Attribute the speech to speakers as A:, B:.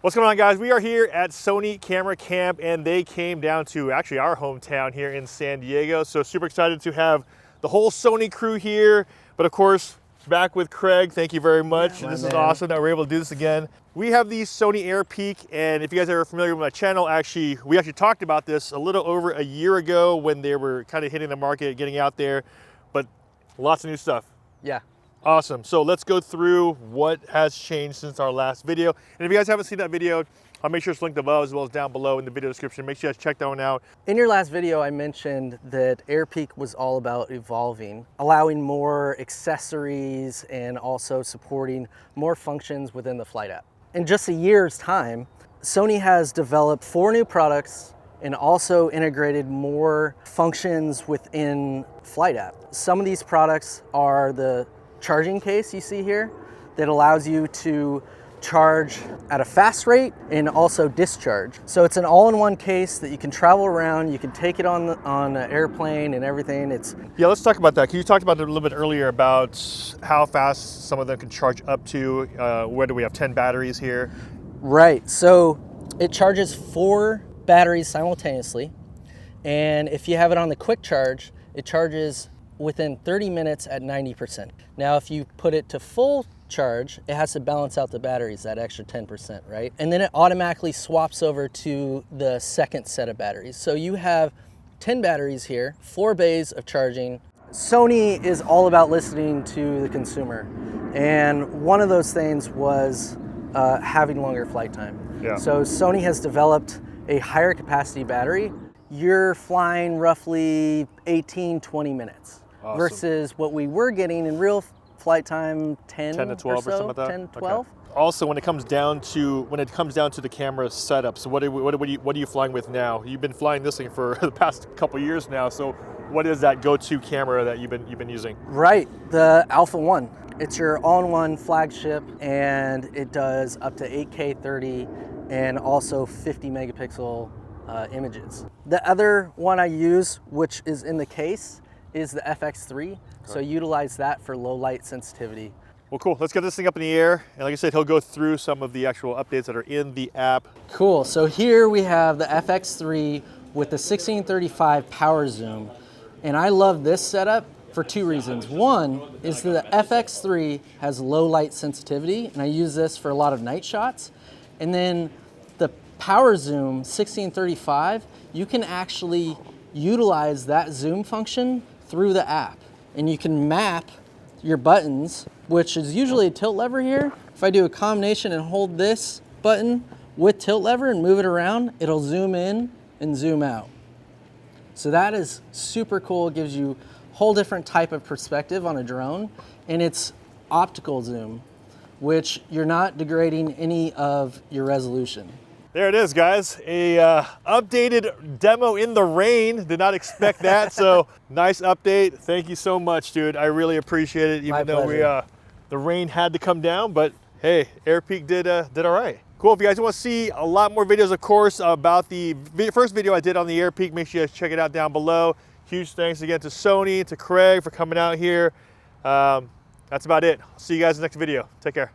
A: What's going on, guys? We are here at Sony Camera Camp, and they came down to actually our hometown here in San Diego. So super excited to have the whole Sony crew here. But of course, back with Craig. Thank you very much. This is awesome that we're able to do this again. We have the Sony Airpeak, and if you guys are familiar with my channel, we actually talked about this a little over a year ago when they were kind of hitting the market, getting out there. But lots of new stuff.
B: Yeah.
A: Awesome. So let's go through what has changed since our last video. And if you guys haven't seen that video, I'll make sure it's linked above as well as down below in the video description. Make sure you guys check that one out.
B: In your last video, I mentioned that Airpeak was all about evolving, allowing more accessories and also supporting more functions within the Flight app. In just a year's time, Sony has developed 4 new products and also integrated more functions within Flight app. Some of these products are the charging case you see here that allows you to charge at a fast rate and also discharge. So it's an all-in-one case that you can travel around, you can take it on an airplane and everything.
A: Yeah, let's talk about that. You talked about it a little bit earlier about how fast some of them can charge up to. Where do we have 10 batteries here?
B: Right, so it charges 4 batteries simultaneously. And if you have it on the quick charge, it charges within 30 minutes at 90%. Now, if you put it to full charge, it has to balance out the batteries, that extra 10%, right? And then it automatically swaps over to the second set of batteries. So you have 10 batteries here, 4 bays of charging. Sony is all about listening to the consumer. And one of those things was having longer flight time.
A: Yeah.
B: So Sony has developed a higher capacity battery. You're flying roughly 18, 20 minutes. Awesome. Versus what we were getting in real flight time, 10
A: to 12 or something like that?
B: 10, 12.
A: Okay. Also, when it comes down to the camera setup, so what are you flying with now? You've been flying this thing for the past couple years now. So what is that go-to camera that you've been using?
B: Right, the Alpha 1. It's your all-in-one flagship, and it does up to 8K 30 and also 50 megapixel images. The other one I use, which is in the case, is the FX3. Okay. So utilize that for low light sensitivity.
A: Well, cool. Let's get this thing up in the air. And like I said, he'll go through some of the actual updates that are in the app.
B: Cool. So here we have the FX3 with the 1635 power zoom. And I love this setup for 2 reasons. One is that the FX3 has low light sensitivity, and I use this for a lot of night shots. And then the power zoom 1635, you can actually utilize that zoom function through the app, and you can map your buttons, which is usually a tilt lever here. If I do a combination and hold this button with tilt lever and move it around, it'll zoom in and zoom out. So that is super cool. It gives you a whole different type of perspective on a drone, and it's optical zoom, which you're not degrading any of your resolution.
A: There it is, guys. A updated demo in the rain. Did not expect that. So nice update. Thank you so much, dude. I really appreciate it. Even though the rain had to come down, but hey, Airpeak did all right. Cool. If you guys want to see a lot more videos, of course, about the first video I did on the Airpeak, make sure you guys check it out down below. Huge thanks again to Sony, to Craig for coming out here. That's about it. I'll see you guys in the next video. Take care.